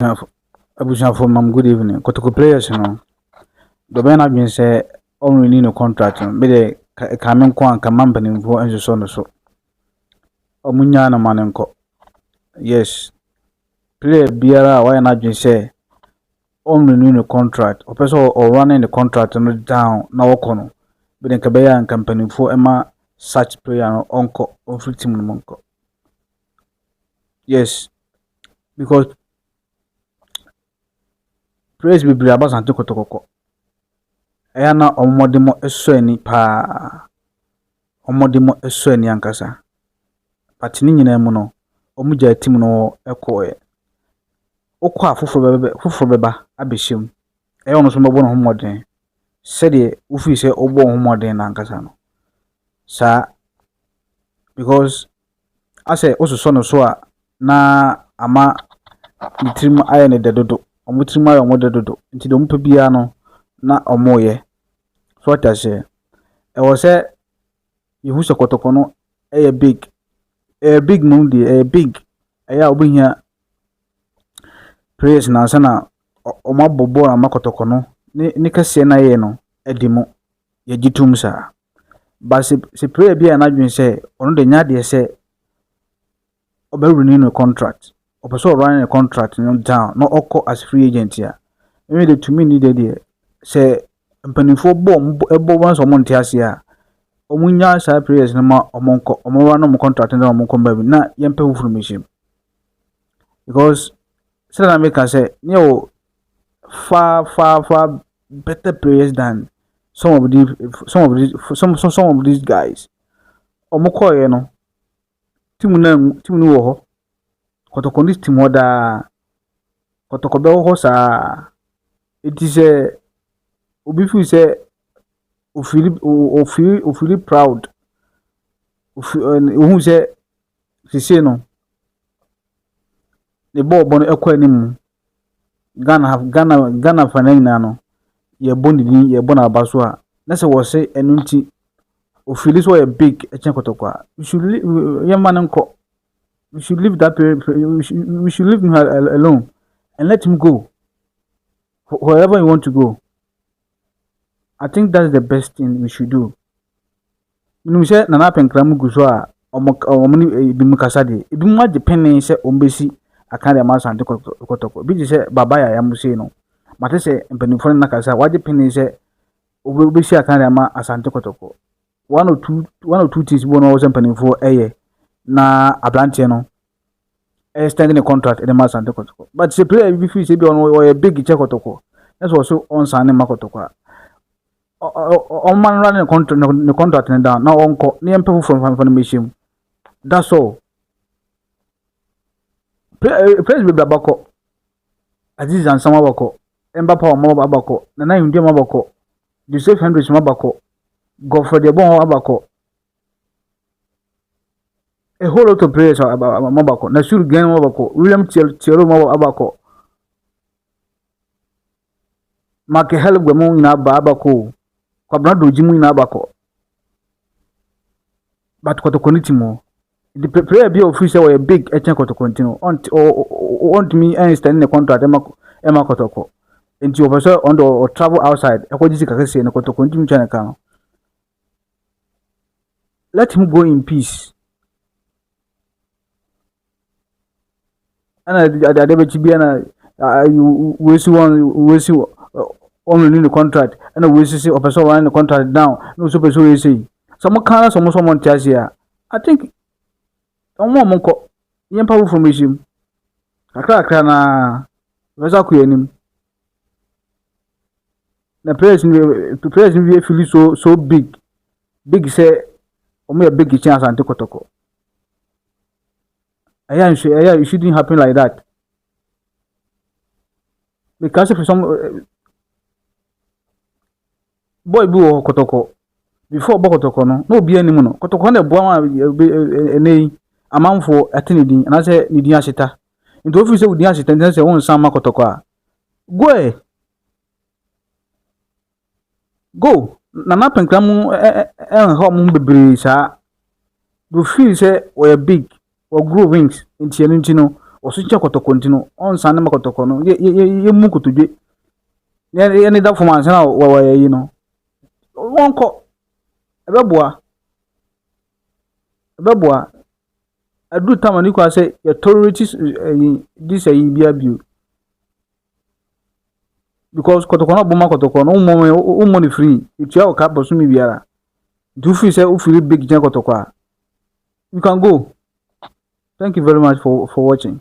Abusuafo mam good evening. Kotoko players no. Do be na dwen say on renew no contract no. Be de ka me nko anka mampanimfo enso no so. Omunya na manenko. Yes. Player biara why na dwen say on renew no contract. Opeso or running the contract no down na woko no. Be de ka be ya kampanimfo ema such player no onko on free team no monko. Yes. Because players be bri Asante Kotoko. Eya na omodemo eso ani pa omodemo eso ani ankasa but ni nyina mu no omugya team no ekoe okwa foforo beba abehiem eya ono so mebo no homoden se de ufi se obo homoden na ankasa no sa because ase ososo no so a na ama nitrim aye ne dedodo omutrim aye omodedodo nti de ompa bia no na omoye so what I say e was say you who Kotoko no a big mundi a big aya obuhia praise na sana omabobo na Kotoko no ni kase na ye no edimo ye gitum sa but se prayer bia na dwen say ono de nya de say oberu no contract opeso run a contract no down no oko as free agent ya me de to me need de say mpanifo ebo once omonte ase a omunya sa players no ma omonko omwa no contract no omonko baby na yempe hufuru mechim because say na make say you far better players than some of these guys omoko ye no team no wo ho Kotoko this team oda Kotoko be ho sa it is a obi feel say o feel proud who say say no the ball bon ekwa nim Ghana fanina no ye bondini ye bona abaso a na say wo say enu nti o feel so ye big echen Kotoko a we should ye man nko we should leave that we should leave him alone and let him go wherever he want to go. I think that's the best thing we should do. You say nana penkramu guso a omoni bi mukasa de ebi mu depending say ombesi akare ma Asante Kotoko bi say baba ya mu say no mate say mpanimfo na kasa wa depending say obesi akare ma Asante Kotoko one or two things bono was mpanimfo na ablante no extending the contract in ma Asante Kotoko but say player bi fi say bi on a big check Kotoko that's also on Sane Makotoko on man running the contract down now on near people from the machine. That's all. Praise be Babako. Aziz and some Mabako. Embapa Mabako. The name Dim Mabako. The safe hundreds Mabako. Go for the bon Abako. A whole lot of players about Mabako. Nasur Gan Mabako. William Chelo Mabako. Make help Gamon in Abako. Kwabna dojimu ina abako but Kotoko nitimo the player be official or a big echen Kotoko ntino on me understand the contract ema Kotoko enti opeso on the travel outside ekojisi kakese na Kotoko ntimo chana kan let him go in peace ana adebechi bia na we see on renew the contract and we see opeso run the contract down no so person we say some kind some tiasia I think omo monko yempa wo formation akra na weza ku yanim na players we feel so big say omo a big chance Asante Kotoko it shouldn't happen like that because if some boy bu Kotoko before Kotoko no be any no Kotoko na boa enei amanfo atenedin na say nidin aseta into office we din aseta na say won san ma Kotoko a go na penkramu ho mu bebre sa do feel say we big or grow wings into no Osunche Kotoko ntino on sane ma Kotoko no ye mu kutudwe ye da fo ansa na wa yi no wonko ebeboa adu tamani kwa say your tolerate this bia bio because Kotoko no boma Kotoko no money free it you ka bosu mi biara do free say feel big Kotoko you can go. Thank you very much for watching.